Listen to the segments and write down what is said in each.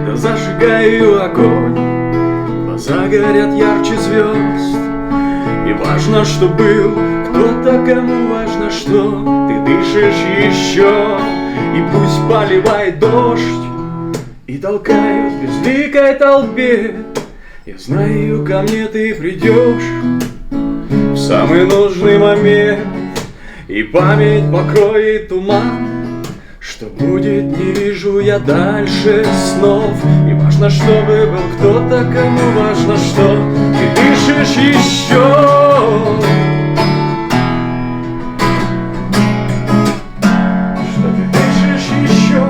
да зажигаю огонь. Глаза горят ярче звезд, и важно, что был кто-то, кому важно, что ты дышишь еще. И пусть поливает дождь и толкают в безликой толпе, я знаю, ко мне ты придешь в самый нужный момент, и память покроет туман. Что будет, не вижу я дальше снов. И важно, чтобы был кто-то, кому важно, что ты дышишь еще. Что ты дышишь еще.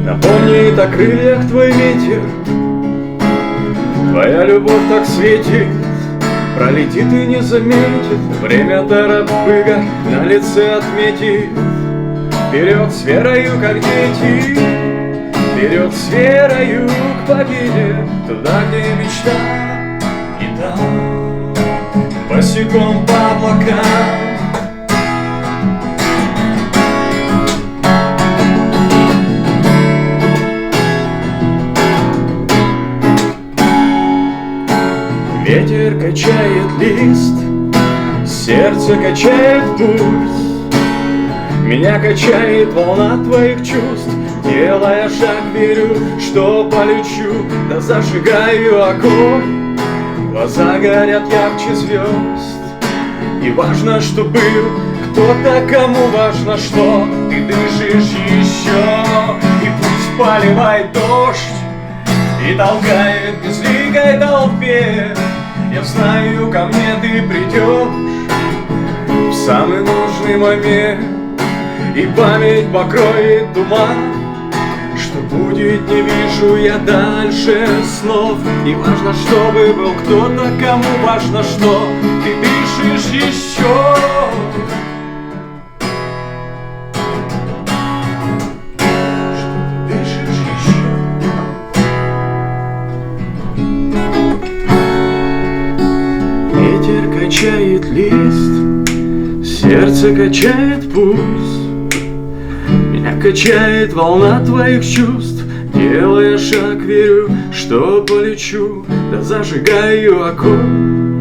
Напомнит о крыльях твой ветер, твоя любовь так светит. Пролетит и не заметит, время торопыга на лице отметит. Вперед с верою, как дети, вперед с верою к победе, туда, где мечта, и там босиком по облакам. Ветер качает лист, сердце качает пульс, меня качает волна твоих чувств. Делая шаг, верю, что полечу, да зажигаю огонь. Глаза горят ярче звезд, и важно, что был кто-то, кому важно, что ты дышишь еще. И пусть поливает дождь и толкает в безликой толпе, я знаю, ко мне ты придешь в самый нужный момент, и память покроет туман. Что будет, не вижу я дальше снов. И важно, чтобы был кто-то, кому важно, что ты дышишь еще. Ветер качает лист, сердце качает пульс, меня качает волна твоих чувств. Делая шаг, верю, что полечу, да зажигаю огонь.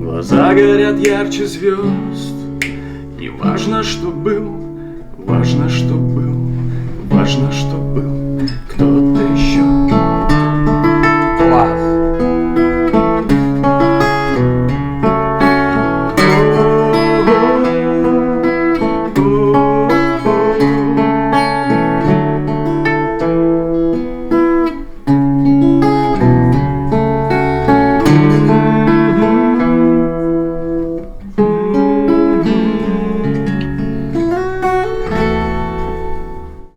Глаза горят ярче звезд, не важно, что был, важно, что был, важно, что был кто-то еще.